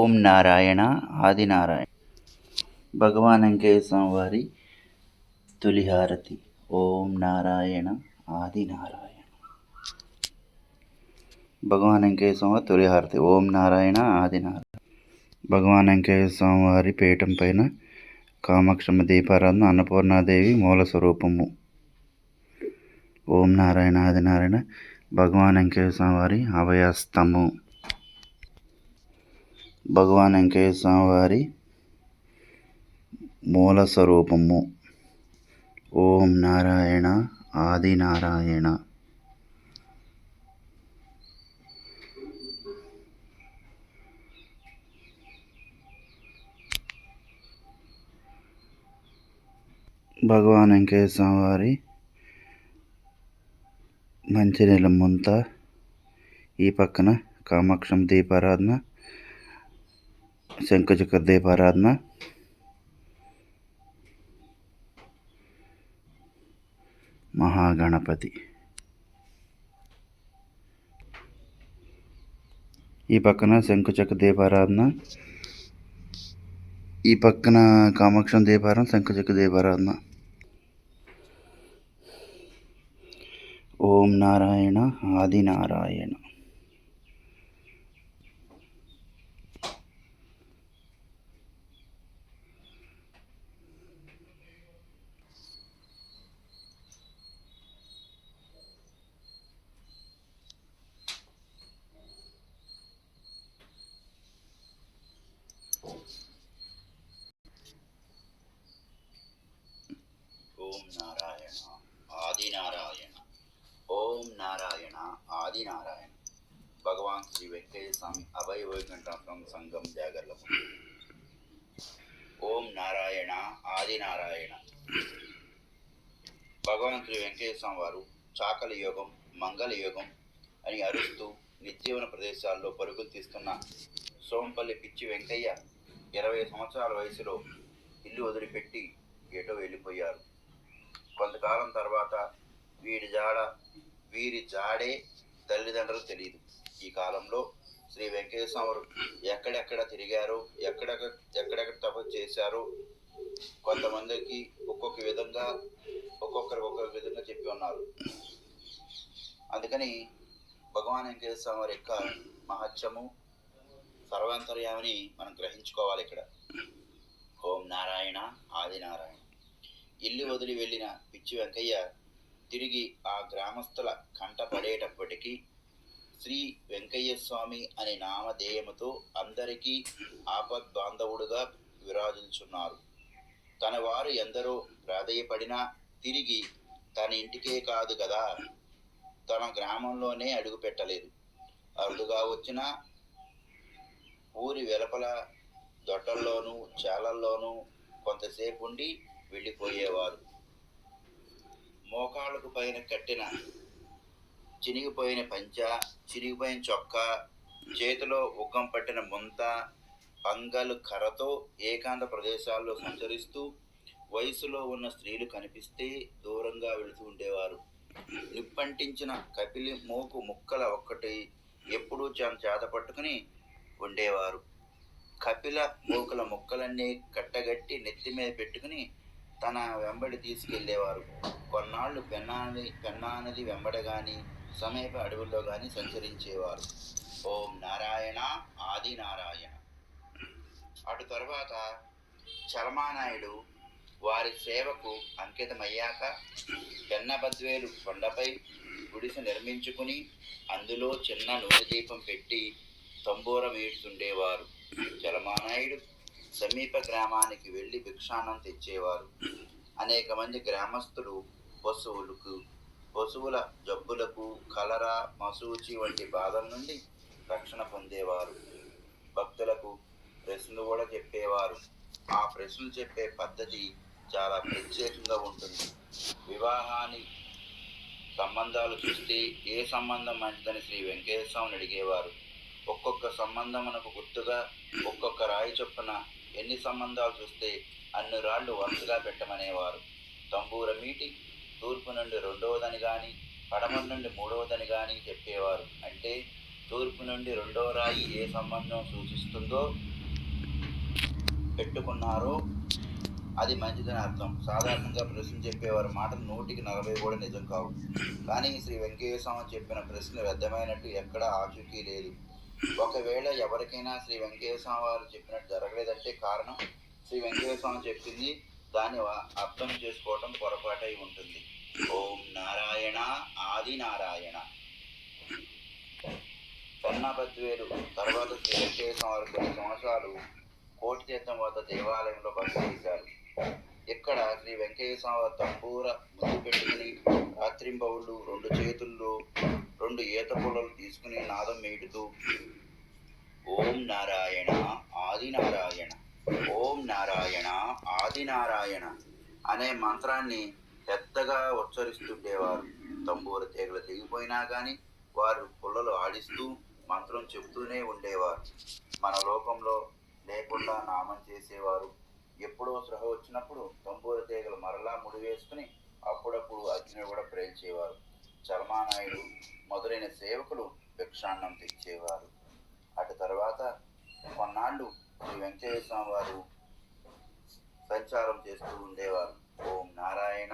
ఓం నారాయణ ఆదినారాయణ. భగవాన్ వెంకయ్య స్వామి వారి తొలి హారతి. ఓం నారాయణ ఆదినారాయణ. భగవాన్ వెంకయ్య స్వామి వారి తొలి హారతి. ఓం నారాయణ ఆదినారాయణ. భగవాన్ వెంకయ్య స్వామి వారి పీఠం పైన కామాక్షమ్మ దీపారాధన, అన్నపూర్ణాదేవి మూల స్వరూపము. ఓం నారాయణ ఆదినారాయణ. భగవాన్ వెంకయ్య స్వామి వారి అభయస్తము. భగవాన్ వెంకయ్య స్వామి వారి మూల స్వరూపము. ఓం నారాయణ ఆదినారాయణ. భగవాన్ వెంకయ్య స్వామి వారి మంచినీళ్ళ ముంత. ఈ పక్కన కామాక్షం దీపారాధన, శంకుచక్ర దీపారాధన, మహాగణపతి. ఈ పక్కన శంకుచక్ర దీపారాధన, ఈ పక్కన కామాక్షం దీపారాధన, శంకుచక్ర దీపారాధన. ఓం నారాయణ ఆదినారాయణ. ఓం నారాయణ ఆదినారాయణ. ఓం నారాయణ ఆదినారాయణ. భగవాన్ శ్రీ వెంకయ్య స్వామి అభయ వైకుంఠం సంఘం జాగర్లము. ఓం నారాయణ ఆదినారాయణ. భగవాన్ శ్రీ వెంకయ్య స్వామి వారు చాకల యోగం, మంగళ యోగం అని అరుస్తూ నిర్జీవన ప్రదేశాల్లో పరుగులు తీస్తున్న సోంపల్లి పిచ్చి వెంకయ్య 20 సంవత్సరాల వయసులో ఇల్లు వదిలిపెట్టి ఎటో వెళ్ళిపోయారు. కొంతకాలం తర్వాత వీరి జాడే తల్లిదండ్రులకు తెలియదు. ఈ కాలంలో శ్రీ వెంకయ్య స్వామి ఎక్కడెక్కడ తిరిగారో, ఎక్కడెక్కడ తపస్సు చేశారో కొంతమందికి ఒక్కొక్కరికి ఒక్కొక్క విధంగా చెప్పి ఉన్నారు. అందుకని భగవాన్ వెంకయ్య స్వామి వారి యొక్క మహత్యము, సర్వాంతర్యామిని మనం గ్రహించుకోవాలి ఇక్కడ. ఓం నారాయణ ఆదినారాయణ. ఇల్లు వదిలి వెళ్ళిన పిచ్చి వెంకయ్య తిరిగి ఆ గ్రామస్తుల కంట పడేటప్పటికీ శ్రీ వెంకయ్య స్వామి అనే నామధేయముతో అందరికీ ఆపద్బాంధవుడుగా విరాజిల్చున్నారు. తన వారు ఎందరో ప్రాధేయపడినా తిరిగి తన ఇంటికే కాదు కదా, తన గ్రామంలోనే అడుగు పెట్టలేదు. అరుదుగా వచ్చిన ఊరి వెలుపల దొట్టల్లోనూ చాలల్లోనూ కొంతసేపు ఉండి వెళ్ళిపోయేవారు. మోకాళ్ళకు పైన కట్టిన చినిగిపోయిన పంచ, చిరిగిపోయిన చొక్కా, చేతిలో ఉగ్గం పట్టిన ముంత, పంగలు కర్రతో ఏకాంత ప్రదేశాల్లో సంచరిస్తూ వయసులో ఉన్న స్త్రీలు కనిపిస్తే దూరంగా వెళుతూ ఉండేవారు. నిప్పంటించిన కపిలి మోకు ముక్కల ఒక్కటి ఎప్పుడూ చేత పట్టుకుని ఉండేవారు. కపిల మోకుల ముక్కలన్నీ కట్టగట్టి నెత్తి మీద పెట్టుకుని తన వెంబడి తీసుకెళ్లేవారు. కొన్నాళ్ళు పెన్నానది వెంబడ గాని సమీప అడవుల్లో గాని సంచరించేవారు. ఓం నారాయణ ఆదినారాయణ. అటు తర్వాత చలమానాయుడు వారి సేవకు అంకితమయ్యాక పెన్నబద్వేలు కొండపై గుడిసె నిర్మించుకుని అందులో చిన్న నూనె దీపం పెట్టి తంబూరం ఈడ్చుండేవారు. చలమానాయుడు సమీప గ్రామానికి వెళ్ళి భిక్షాన్నం తెచ్చేవారు. అనేక మంది గ్రామస్తులు పశువుల జబ్బులకు, కలరా, మసూచి వంటి బాధల నుండి రక్షణ పొందేవారు. భక్తులకు ప్రశ్నలు కూడా చెప్పేవారు. ఆ ప్రశ్నలు చెప్పే పద్ధతి చాలా ప్రత్యేకంగా ఉంటుంది. వివాహాన్ని సంబంధాలు చూస్తే ఏ సంబంధం మంచిదని శ్రీ వెంకయ్య స్వామిని అడిగేవారు. ఒక్కొక్క సంబంధమునకు గుర్తుగా ఒక్కొక్క రాయి చొప్పున ఎన్ని సంబంధాలు చూస్తే అన్ని రాళ్ళు వరుసగా పెట్టమనేవారు. తంబూర మీటి తూర్పు నుండి 2వదని కానీ పడమర నుండి 3వదని కానీ చెప్పేవారు. అంటే తూర్పు నుండి 2వ రాయి ఏ సంబంధం సూచిస్తుందో పెట్టుకున్నారో అది మంచిదని అర్థం. సాధారణంగా ప్రశ్న చెప్పేవారి మాటలు 100% కూడా నిజం కావు. కానీ శ్రీ వెంకయ్య స్వామి చెప్పిన ప్రశ్న వ్యర్థమైనట్టు ఎక్కడా ఆచూకీ లేదు. ఒకవేళ ఎవరికైనా శ్రీ వెంకయ్య స్వామి వారు చెప్పినట్టు జరగలేదంటే కారణం శ్రీ వెంకయ్య స్వామి చెప్పింది దాన్ని అర్థం చేసుకోవటం పొరపాటై ఉంటుంది. ఓం నారాయణ ఆది నారాయణ. పెన్నాపద్వేలు తర్వాత శ్రీ వెంకయ్య స్వామి వారు కొన్ని సంవత్సరాలు కోటి తీర్థం వద్ద దేవాలయంలో బస చేశారు. ఇక్కడ శ్రీ వెంకయ్య స్వామి వారు తంబూర ముందు పెట్టుకుని రాత్రింబవుళ్ళు 2 చేతుల్లో 2 ఈత పుల్లలు తీసుకుని నాదం మీటుతూ ఓం నారాయణ ఆది నారాయణ, ఓం నారాయణ ఆది నారాయణ అనే మంత్రాన్ని పెద్దగా ఉచ్చరిస్తుండేవారు. తంబూర తీగలు తెగిపోయినా కానీ వారు పుల్లలు ఆడిస్తూ మంత్రం చెబుతూనే ఉండేవారు. మన లోకంలో లేకుండా నామం చేసేవారు. ఎప్పుడో సృహ వచ్చినప్పుడు తంబూర తీగలు మరలా ముడివేసుకుని అప్పుడప్పుడు అగ్ని కూడా ప్రేల్చేవారు. చలమానాయుడు మొదలైన సేవకులు భిక్షాన్నం తెచ్చేవారు. అటు తర్వాత కొన్నాళ్ళు శ్రీ వెంకయ్య స్వామి వారు సంచారం చేస్తూ ఉండేవారు. ఓం నారాయణ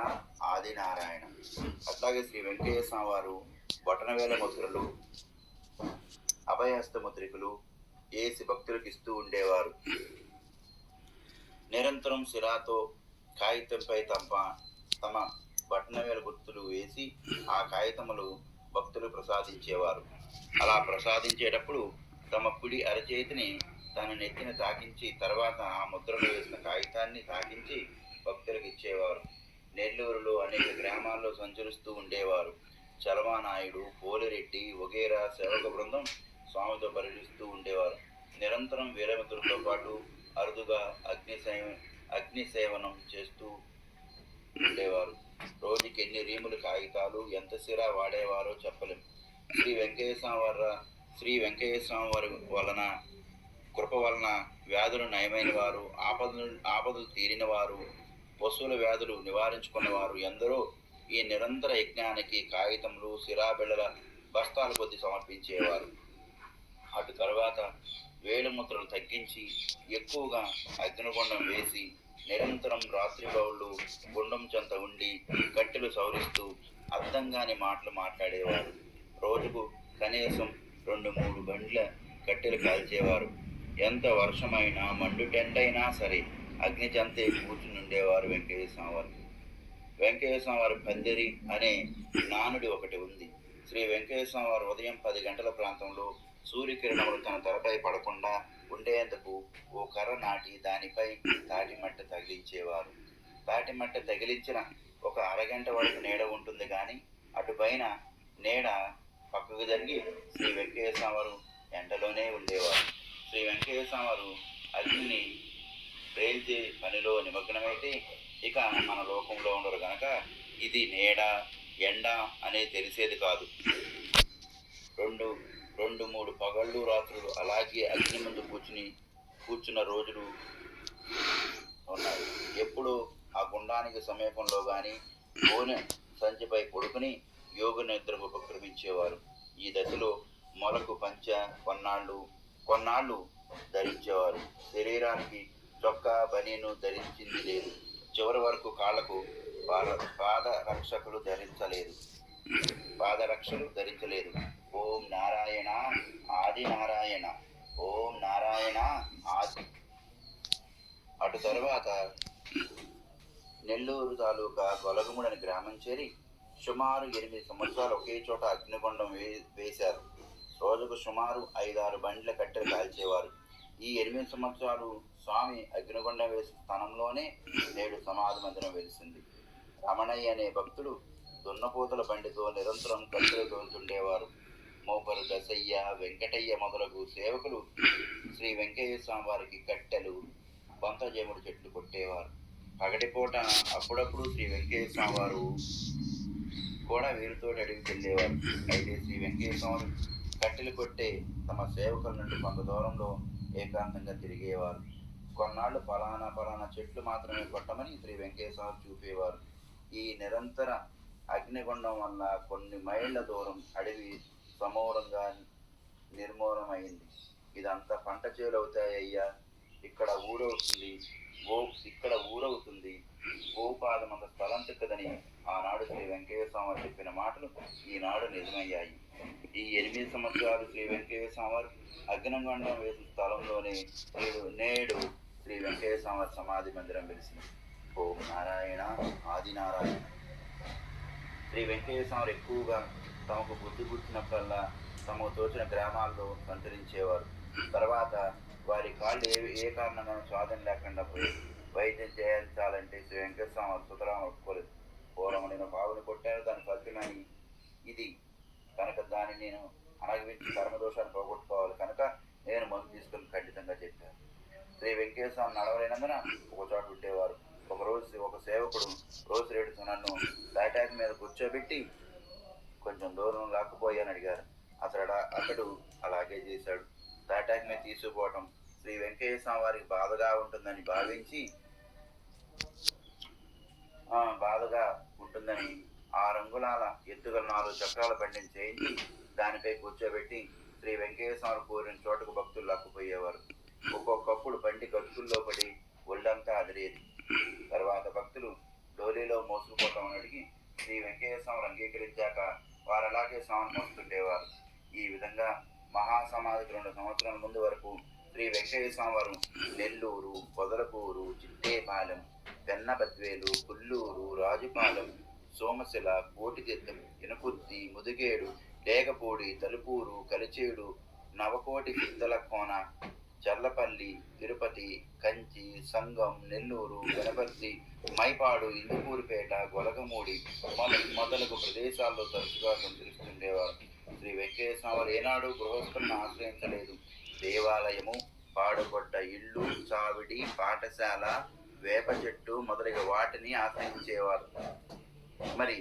ఆది నారాయణ. అట్లాగే శ్రీ వెంకయ్య స్వామి వారు బొటనవేల ముద్రలు, అభయహస్త ముద్రికలు వేసి భక్తులకు ఇస్తూ ఉండేవారు. నిరంతరం సిరాతో కాగితంపై తమ బటనవేల గుర్తులు వేసి ఆ కాగితములు భక్తులు ప్రసాదించేవారు. అలా ప్రసాదించేటప్పుడు తమ కుడి అరచేతిని తన నెత్తిని తాకించి తర్వాత ఆ ముద్రలు వేసిన కాగితాన్ని తాకించి భక్తులకు ఇచ్చేవారు. నెల్లూరులో అనేక గ్రామాల్లో సంచరిస్తూ ఉండేవారు. చలమానాయుడు, పోలిరెడ్డి వగేరా సేవక బృందం స్వామితో పరిశీలిస్తూ ఉండేవారు. నిరంతరం వీరమిత్రులతో పాటు అరుదుగా అగ్ని సేవనం చేస్తూ ఉండేవారు. రోజుకి ఎన్ని రీములు కాగితాలు ఎంత సిరా వాడేవారో చెప్పలేం. శ్రీ వెంకయ్య స్వామి వారి వలన కృప వలన వ్యాధులు నయమైన వారు, ఆపదలు తీరిన వారు, పశువుల వ్యాధులు నివారించుకున్నవారు ఎందరో ఈ నిరంతర యజ్ఞానికి కాగితములు, సిరాబిళ్ళల బస్తాల కొద్ది సమర్పించేవారు. అటు తర్వాత వేలుముద్రలు తగ్గించి ఎక్కువగా అగ్నిగుండం వేసి నిరంతరం రాత్రిబౌళ్ళు గుండం చెంత ఉండి కట్టెలు సౌరిస్తూ అర్థంగాని మాటలు మాట్లాడేవారు. రోజుకు కనీసం 2-3 బండ్ల కట్టెలు కాల్చేవారు. ఎంత వర్షమైనా మండుటెండైనా సరే అగ్ని చెంతే కూర్చుని ఉండేవారు వెంకయ్య స్వామి వారు. వెంకయ్య స్వామి వారి పందిరి అనే నానుడి ఒకటి ఉంది. శ్రీ వెంకయ్య స్వామి వారు ఉదయం 10 గంటల ప్రాంతంలో సూర్యకిరణములు తన తలపై పడకుండా ఉండేందుకు ఓ కర్ర నాటి దానిపై తాటిమట్ట తగిలించేవారు. తాటిమట్ట తగిలించిన ఒక అరగంట వరకు నీడ ఉంటుంది కానీ అటుపైన నీడ పక్కకు జరిగి శ్రీ వెంకయ్య స్వామి వారు ఎండలోనే ఉండేవారు. శ్రీ వెంకయ్య స్వామి వారు అగ్నిని ప్రేల్చే పనిలో నిమగ్నమైతే ఇక మన లోకంలో ఉండరు గనక ఇది నీడ ఎండ అనే తెలిసేది కాదు. 2-3 పగళ్ళు రాత్రులు అలాగే అగ్ని ముందు కూర్చున్న రోజులు ఉన్నాయి. ఎప్పుడు ఆ గుండానికి సమీపంలో కానీ గోనె సంచిపై పడుకుని యోగ నిద్రకు ఉపక్రమించేవారు. ఈ దశలో మొలకు పంచ కొన్నాళ్ళు ధరించేవారు. శరీరానికి చొక్కా బనీను ధరించింది లేదు. చివరి వరకు కాళ్లకు పాదరక్షలు ధరించలేదు. ఓం నారాయణ ఆది నారాయణ, ఓం నారాయణ ఆది. అటు తరువాత నెల్లూరు తాలూకా గొలగముడని గ్రామం చేరి సుమారు 8 సంవత్సరాలు ఒకే చోట అగ్నిగుండం వేశారు. రోజుకు సుమారు 5-6 బండ్ల కట్టెలు కాల్చేవారు. ఈ 8 సంవత్సరాలు స్వామి అగ్నిగుండం వేసిన స్థానంలోనే నేడు సమాధి మందిరం వెలిసింది. రమణయ్య అనే భక్తుడు దున్నపోతుల బండితో నిరంతరం కట్టెలు తోలుతుండేవారు. మోపరు దశయ్య, వెంకటయ్య మొదలగు సేవకులు శ్రీ వెంకయ్య స్వామి వారికి కట్టెలు, బొంతజేముడు చెట్లు కొట్టేవారు. పగటిపూట అప్పుడప్పుడు శ్రీ వెంకయ్య స్వామి వారు కూడా వీరితో అడిగి వెళ్ళేవారు. అయితే శ్రీ వెంకయ్య స్వామి కట్టెలు కొట్టే తమ సేవకుల నుండి కొంత దూరంలో ఏకాంతంగా తిరిగేవారు. కొన్నాళ్ళు పలానా చెట్లు మాత్రమే కొట్టమని శ్రీ వెంకయ్య స్వామి చూపేవారు. ఈ నిరంతర అగ్నిగుండం వల్ల కొన్ని మైళ్ళ దూరం అడవి సమూలంగా నిర్మూలమైంది. ఇదంతా పంట చేలవుతాయ్యా, ఇక్కడ ఊరవుతుంది ఇక్కడ ఊరవుతుంది గోపాదమంత స్థలం చిక్కదని ఆనాడు శ్రీ వెంకటేశ్వర స్వామి చెప్పిన మాటలు ఈనాడు నిజమయ్యాయి. ఈ 8 సంవత్సరాలు శ్రీ వెంకటేశ్వర స్వామి అగ్నిగుండం వేసిన స్థలంలోనే నేడు శ్రీ వెంకటేశ్వర స్వామి సమాధి మందిరం వెలిసింది. ఓం నారాయణ ఆదినారాయణ. శ్రీ వెంకటేశ్వర స్వామి ఎక్కువగా తమకు బుద్ధి పుట్టినప్పుడల్లా తమకు తోచిన గ్రామాల్లో సంచరించేవారు. తర్వాత వారి కాళ్ళు ఏ కారణంగా స్వాధీనం లేకుండా పోయి వైద్యం చేయించాలంటే శ్రీ వెంకటేశ్వర స్వామి సుతరాం ఒప్పుకోలేదు. పూర్వం నేను బాగుని కొట్టాను, దాని ఫలితమని ఇది కనుక దాన్ని నేను అనగవించి కర్మదోషాన్ని పోగొట్టుకోవాలి కనుక నేను మందు తీసుకుని ఖండితంగా చెప్పాను. శ్రీ వెంకటేశ్వర స్వామి నడవలేనందున ఒక చోట ఉండేవారు. ఒక సేవకుడు రోజు రేటు నన్ను తాటాక్ మీద కూర్చోబెట్టి కొంచెం దూరం లాక్కుపోయాని అడిగారు. అతడు అలాగే చేశాడు. తాటాక్ మీద తీసుకుపోవటం శ్రీ వెంకటేశ్వర స్వామి వారికి బాధగా ఉంటుందని భావించి 6 అంగుళాల ఎత్తుగల 4 చక్రాల బండిని చేయించి దానిపై కూర్చోబెట్టి శ్రీ వెంకటేశ్వర స్వామి కోరిన చోటకు భక్తులు లాక్కుపోయేవారు. ఒక్కొక్కప్పుడు బండి గతుకుల్లో పడి ఒళ్ళంతా అదిరేది. తర్వాత భక్తులు డోలీలో మోసుకుపోతాం అడిగి శ్రీ వెంకటేశ్వర స్వామి అంగీకరించాక వారు అలాగే స్వామిని మోస్తుండేవారు. ఈ విధంగా మహాసమాధికి 2 సంవత్సరాల ముందు వరకు శ్రీ వెంకటేశ్వర స్వామి వారు నెల్లూరు, పొదలకూరు, చిట్టేపాలెం, పెన్నబద్వేలు, పుల్లూరు, రాజుపాలెం, సోమశిల, కోటితీర్థం, ఇనుకుర్తి, ముదిగేడు, లేగపూడి, తలుపూరు, కలిచేడు, నవకోటి, సిద్దలకోన, చల్లపల్లి, తిరుపతి, కంచి, సంగం, నెల్లూరు, గణపర్తి, మైపాడు, ఇందుకూరుపేట, గొలగమూడి మొదలగు ప్రదేశాల్లో తరచుగా సంచరిస్తుండేవారు. శ్రీ వెంకటేశ్వర స్వామి ఏనాడు గృహస్థులను ఆశ్రయించలేదు. దేవాలయము, పాడుబడ్డ ఇల్లు, చావిడి, పాఠశాల, వేప చెట్టు మొదలగు వాటిని ఆశ్రయించేవారు. మరి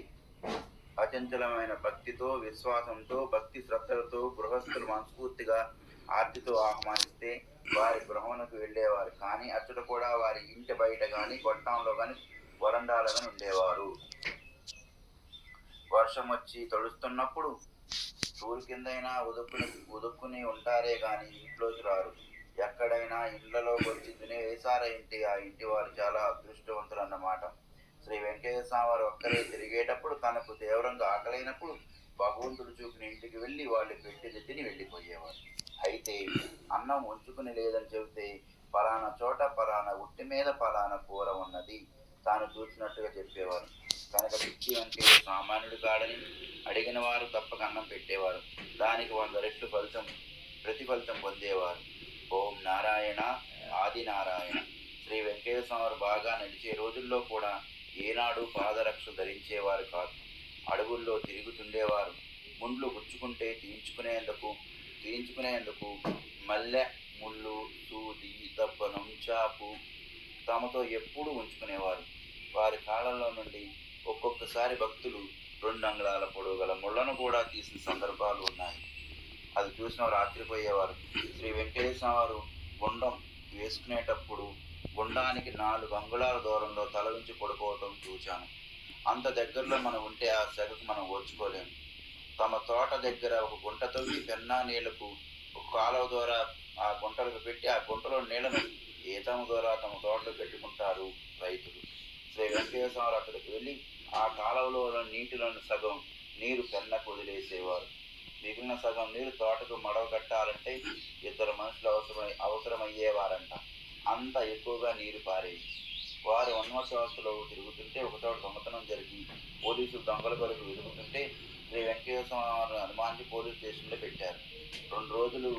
అచంచలమైన భక్తితో, విశ్వాసంతో, భక్తి శ్రద్ధలతో గృహస్థులు మనస్ఫూర్తిగా ఆర్తితో ఆహ్వానిస్తే వారి గృహమునకు వెళ్ళేవారు. కానీ అచ్చట కూడా వారి ఇంటి బయట కానీ గొట్టంలో కానీ వరండాలో కానీ ఉండేవారు. వర్షం వచ్చి తడుస్తున్నప్పుడు టూరు కిందైనా ఉదుక్కుని ఉంటారే కానీ ఇంట్లోకి రారు. ఎక్కడైనా ఇళ్లలోకి వచ్చి వేసారంటే ఆ ఇంటి వారు చాలా అదృష్టవంతులు అన్నమాట. శ్రీ వెంకటేశ్వర స్వామి వారు ఒక్కరే తిరిగేటప్పుడు తనకు తీవ్రంగా ఆకలైనప్పుడు భగవంతుడు చూపిన ఇంటికి వెళ్ళి వాళ్ళు పెట్టిది తిని వెళ్ళిపోయేవారు. అయితే అన్నం ఉంచుకుని లేదని చెబితే పలానా చోట పలానా ఉట్టి మీద పలానా కూర ఉన్నది తాను చూసినట్టుగా చెప్పేవారు. కనుక పిచ్చి అంటే సామాన్యుడు కాడని అడిగిన వారు తప్పక అన్నం పెట్టేవారు. దానికి 100 రెట్లు ప్రతిఫలితం పొందేవారు. ఓం నారాయణ ఆదినారాయణ. శ్రీ వెంకటేశ్వర స్వామి బాగా నడిచే రోజుల్లో కూడా ఏనాడు పాదరక్ష ధరించేవారు కాదు. అడవుల్లో తిరుగుతుండేవారు. ముండ్లు గుచ్చుకుంటే తీయించుకునేందుకు మల్లె, ముళ్ళు, సూది, దబ్బనం, చాపు తమతో ఎప్పుడూ ఉంచుకునేవారు. వారి కాళ్ళలో నుండి ఒక్కొక్కసారి భక్తులు 2 అంగుళాల పొడవు గల ముళ్లను కూడా తీసిన సందర్భాలు ఉన్నాయి. అది చూసిన వారు ఆశ్చర్యపోయేవారు. శ్రీ వెంకటేశ్వర వారు గుండం వేసుకునేటప్పుడు గుండానికి 4 అంగుళాల దూరంలో తల నుంచి పడుకోవటం చూచాను. అంత దగ్గరలో మనం ఉంటే ఆ సెగకు మనం ఓర్చుకోలేము. తమ తోట దగ్గర ఒక గుంట తవ్వి పెన్నా నీళ్లకు ఒక కాలువ ద్వారా ఆ గుంటలకు పెట్టి ఆ గుంటలో నీళ్లను ఈతము ద్వారా తమ తోటలో పెట్టుకుంటారు రైతులు. శ్రీ వెంకటేశ్వర వారు అక్కడికి వెళ్ళి ఆ కాలువలో నీటిలోని సగం నీరు పెన్నకు వదిలేసేవారు. మిగిలిన సగం నీరు తోటకు మడవ కట్టాలంటే 2 మనుషులు అవసరమయ్యేవారంట. అంత ఎక్కువగా నీరు పారేది. వారు ఉన్మత్సవస్థలో తిరుగుతుంటే ఒకచోట దొంగతనం జరిగి పోలీసులు దొంగల కొరకు వెతుకుతుంటే శ్రీ వెంకటేశ్వర వారిని అనుమానించి పోలీస్ స్టేషన్లో పెట్టారు. 2 రోజులు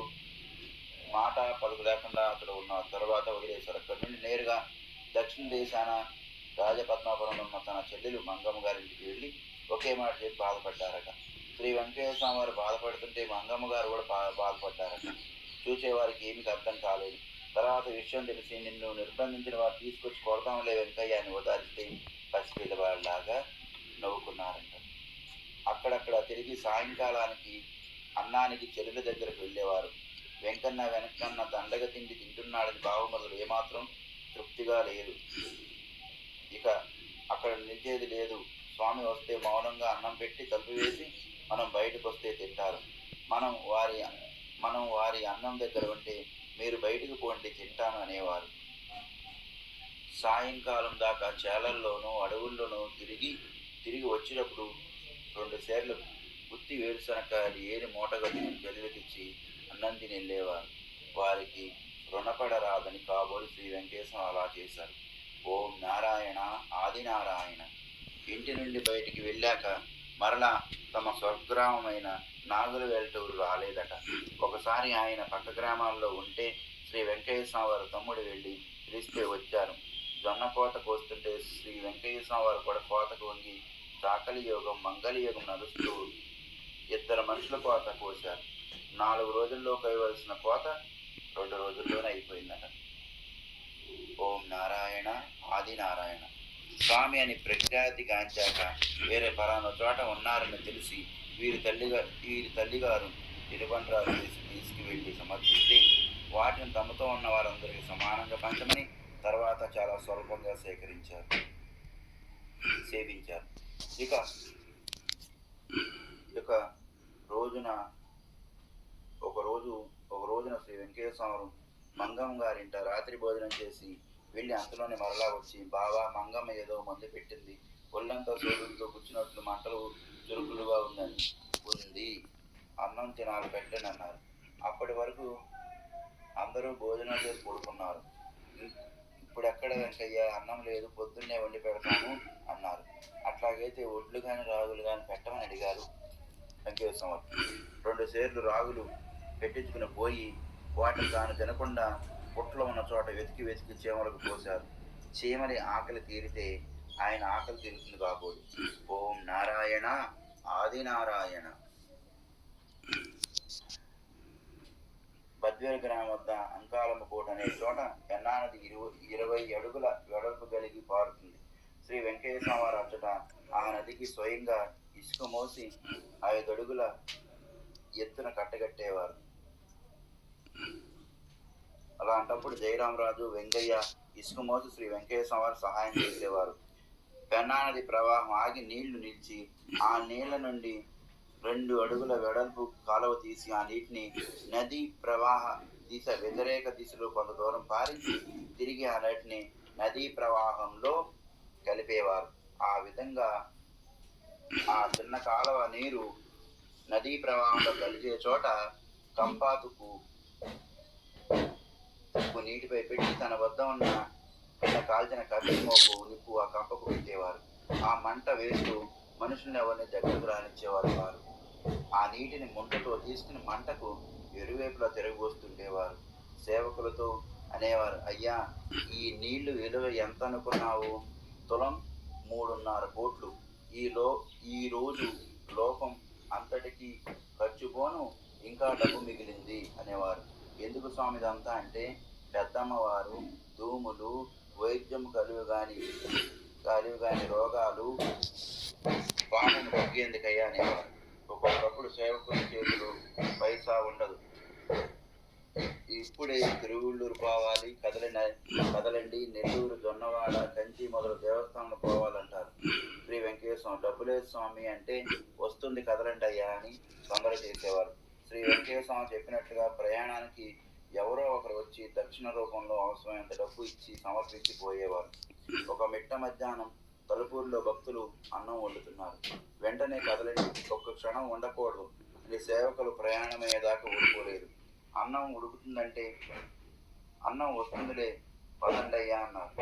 మాట పలుకు లేకుండా అక్కడ ఉన్న తర్వాత వదిలేశారు. అక్కడి నుండి నేరుగా దక్షిణ దేశాన రాజపద్మాపురంలో ఉన్న తన చెల్లెలు మంగమ్మ గారింటికి వెళ్ళి ఒకే మాట చెప్పి బాధపడ్డారట. శ్రీ వెంకటేశ్వర వారు బాధపడుతుంటే మంగమ్మ గారు కూడా బాధపడ్డారట. చూసేవారికి ఏమీ అర్థం కాలేదు. తర్వాత విషయం తెలిసి నిన్ను నిర్బంధించిన వారు తీసుకొచ్చి కొడతాంలే వెంకయ్య అని ఓదారిస్తే పసిపిల్లవాళ్ళలాగా నవ్వుకున్నారంట. అక్కడక్కడ తిరిగి సాయంకాలానికి అన్నానికి చెల్లెల దగ్గరకు వెళ్ళేవారు. వెంకన్న దండగ తిండి తింటున్నాడని బావమరుదులు ఏమాత్రం తృప్తిగా లేదు. ఇక అక్కడ నిలిచేది లేదు. స్వామి వస్తే మౌనంగా అన్నం పెట్టి తలుపు వేసి మనం బయటకు వస్తే తింటారు. మనం వారి అన్నం దగ్గర ఉంటే మీరు బయటికి పోండి తింటాను అనేవారు. సాయంకాలం దాకా చేలల్లోనూ అడవుల్లోనూ తిరిగి వచ్చినప్పుడు 2 సేర్లు గుత్తి వేరుశనకాయలు ఏరి మూటగట్టుకుని పిల్లలకిచ్చి అన్నం తిని వెళ్ళేవారు. వారికి రుణపడరాదని కాబోలు శ్రీ వెంకటేశ్వరం అలా చేశారు. ఓం నారాయణ ఆదినారాయణ. ఇంటి నుండి బయటికి వెళ్ళాక మరలా తమ స్వగ్రామమైన నాగుల వెల్టూరు రాలేదట. ఒకసారి ఆయన పక్క గ్రామాల్లో ఉంటే శ్రీ వెంకటేశ్వర వారు తమ్ముడు వెళ్ళి పిలిస్తే వచ్చారు. జొన్న కోత కోస్తుంటే శ్రీ వెంకటేశ్వర వారు కూడా కోతకు వంగి చాకలి యోగం మంగళ యోగం నడుస్తూ 2 మనుషుల కోత కోశారు. 4 రోజుల్లో కోయవలసిన కోత 2 రోజుల్లోనే అయిపోయిందట. ఓం నారాయణ ఆదినారాయణ. స్వామి అని ప్రఖ్యాతి గాంచాక వేరే పలానా చోట ఉన్నారని తెలిసి వీరి తల్లిగారు తిరుబండ్రాలు చేసి తీసుకువెళ్ళి సమర్పిస్తే వాటిని తమతో ఉన్న వారందరికీ సమానంగా పంచమని తర్వాత చాలా స్వల్పంగా సేవించారు. ఇక ఒక రోజున శ్రీ వెంకటేశ్వర మంగమ్మ గారింట రాత్రి భోజనం చేసి వెళ్ళి అంతలోనే మరలా వచ్చి, బావా మంగమ్మ ఏదో మందు పెట్టింది, ఒళ్ళంతా సోదులతో కూర్చున్నట్లు మంటలు చురుకులుగా ఉంది, అన్నం తినాలి పెట్టండి అన్నారు. అప్పటి వరకు అందరూ భోజనం చేసి పడుకున్నారు. ఇప్పుడెక్కడ వెంకయ్య, అన్నం లేదు, పొద్దున్నే వండి పెడతాను అన్నారు. అట్లాగైతే ఒడ్లు కానీ రాగులు కానీ పెట్టమని అడిగారు వెంకటేశ్వర. 2 సేర్లు రాగులు పెట్టించుకుని పోయి వాటిని తాను తినకుండా పుట్లో ఉన్న చోట వెతికి చీమలకు పోశారు. చీమలి ఆకలి తీరితే ఆయన ఆకలి తీరుతుంది కాబోలు. ఓం నారాయణ ఆదినారాయణ. బద్వేలు గ్రామం వద్ద అంకాలమ్మ కోట అనే చోట పెన్నా నది 20 అడుగుల వెడల్పు కలిగి పారుతుంది. శ్రీ వెంకటేశ్వర వారు అచ్చట ఆ నదికి స్వయంగా ఇసుక మోసి 5 అడుగుల ఎత్తున కట్టగట్టేవారు. అలాంటప్పుడు జయరామరాజు వెంకయ్య ఇసుక మోసి శ్రీ వెంకటేశ్వర వారు సహాయం చేసేవారు. పెన్నా నది ప్రవాహం ఆగి నీళ్లు నిలిచి ఆ నీళ్ల నుండి 2 అడుగుల వెడల్పు కాలువ తీసి ఆ నీటిని నది ప్రవాహ దిశ వ్యతిరేక దిశలో కొంత దూరం పారించి తిరిగి ఆ నీటిని నదీ ప్రవాహంలో కలిపేవారు. ఆ విధంగా ఆ చిన్న కాలువ నీరు నదీ ప్రవాహంలో కలిసే చోట కంపాతుకు నీటిపై పెట్టి తన వద్ద ఉన్న కాల్చిన కట్టెల మోపు నిప్పు ఆ కంపకు పెట్టేవారు. ఆ మంట వేస్తూ మనుషుల్ని ఎవరిని దగ్గరకు రానిచ్చేవారు వారు. ఆ నీటిని ముంటతో తీసుకుని మంటకు ఇరువైపులా తిరగబోస్తుండేవారు. సేవకులతో అనేవారు, అయ్యా ఈ నీళ్లు విలువ ఎంత అనుకున్నావు? తులం 3.5 కోట్లు. ఈ రోజు లోకం అంతటికి ఖర్చు పోను ఇంకా డబ్బు మిగిలింది అనేవారు. ఎందుకు స్వామి ఇదంతా అంటే, పెద్దమ్మవారు దూములు వైద్యం కలివి కాని రోగాలు పామును తగ్గేందుకయ్యా అనేవారు. ఒక్కొక్కప్పుడు సేవకుని చేతులు పైసా ఉండదు, ఇప్పుడే తిరువుళ్ళూరు పోవాలి, కదలండి, నెల్లూరు, జొన్నవాడ, కంచి మొదలు దేవస్థానం పోవాలంటారు. శ్రీ వెంకటేశ్వర డబ్బులేదు స్వామి అంటే వస్తుంది కదలండి అయ్యా అని తొందర చేసేవారు. శ్రీ వెంకటేశ్వర చెప్పినట్లుగా ప్రయాణానికి ఎవరో ఒకరు వచ్చి దక్షిణ రూపంలో అవసరమైనంత డబ్బు ఇచ్చి సమర్పించి పోయేవారు. ఒక మిట్ట మధ్యాహ్నం తలుపూరులో భక్తులు అన్నం వండుతున్నారు. వెంటనే కదలండి, ఒక్క క్షణం ఉండకూడదు అని సేవకులు ప్రయాణమయ్యేదాకా ఊరుకోలేదు. అన్నం ఉడుకుతుందంటే అన్నం వస్తుందిలే పదండయ్యా అన్నారు.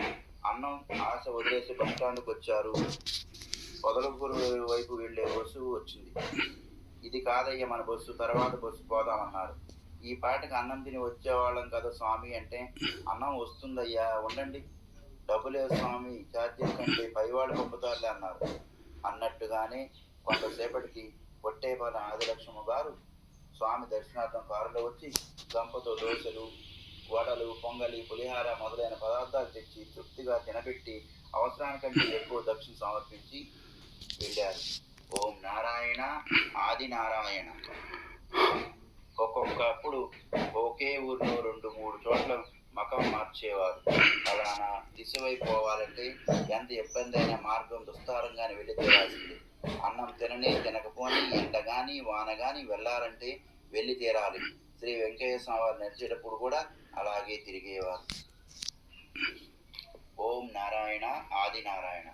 అన్నం ఆశ వదిలేసి బస్టాండ్కి వచ్చారు. పొదలకూరు వైపు వెళ్లే బస్సు వచ్చింది. ఇది కాదయ్య మన బస్సు, తర్వాత బస్సు పోదామన్నారు. ఈ పాటికి అన్నం తిని వచ్చేవాళ్ళం కదా స్వామి అంటే, అన్నం వస్తుందయ్యా ఉండండి, డబ్బులే స్వామి, ఛార్జీల కంటే పైవాళ్ళు పంపుతారులే అన్నారు. అన్నట్టుగానే కొంతసేపటికి పొట్టేపల్లి ఆదిలక్ష్మ గారు స్వామి దర్శనార్థం కారులో వచ్చి గంపతో దోశలు, వడలు, పొంగలి, పులిహార మొదలైన పదార్థాలు తెచ్చి తృప్తిగా తినబెట్టి అవసరానికంటే ఎక్కువ దక్షిణ సమర్పించి వెళ్ళారు. ఓం నారాయణ ఆదినారాయణ. ఒక్కొక్కప్పుడు ఒకే ఊరిలో 2-3 చోట్ల మకం మార్చేవారు. ఫలానా దిశ వైపు పోవాలంటే ఎంత ఇబ్బంది అయినా మార్గం దుస్తారంగానే వెళ్ళి తీరాల్సింది. అన్నం తినకపోని ఎండ గాని వాన గాని వెళ్ళాలంటే వెళ్ళి తీరాలి. శ్రీ వెంకయ్య స్వామి వారు నడిచేటప్పుడు కూడా అలాగే తిరిగేవారు. ఓం నారాయణ ఆది నారాయణ.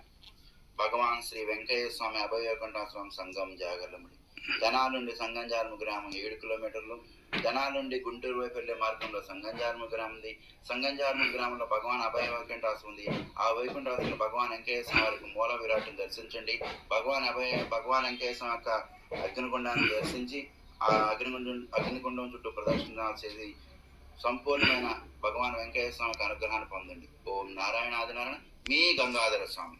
భగవాన్ శ్రీ వెంకయ్య స్వామి అభయకంఠాశ్రమం సంఘం జాగర్లముడి. తెనాలి నుండి సంగంజాలము గ్రామం 7 కిలోమీటర్లు. తెనాలి నుండి గుంటూరు వైపు వెళ్లే మార్గంలో సంగంజాలము గ్రామం ఉంది. సంగంజాలము గ్రామంలో భగవాన్ అభయ వైకుంఠాశ్రమం ఉంది. ఆ వైకుంఠాశ్రమంలో భగవాన్ వెంకయ్య స్వామి వారికి మూల విరాట్ను దర్శించండి. భగవాన్ వెంకయ్య స్వామి యొక్క అగ్నిగుండాన్ని దర్శించి ఆ అగ్నిగుండం చుట్టూ ప్రదక్షిణ చేసి సంపూర్ణమైన భగవాన్ వెంకయ్య స్వామికి అనుగ్రహాన్ని పొందండి. ఓం నారాయణ ఆది నారాయణ. మీ గంగాధర స్వామి.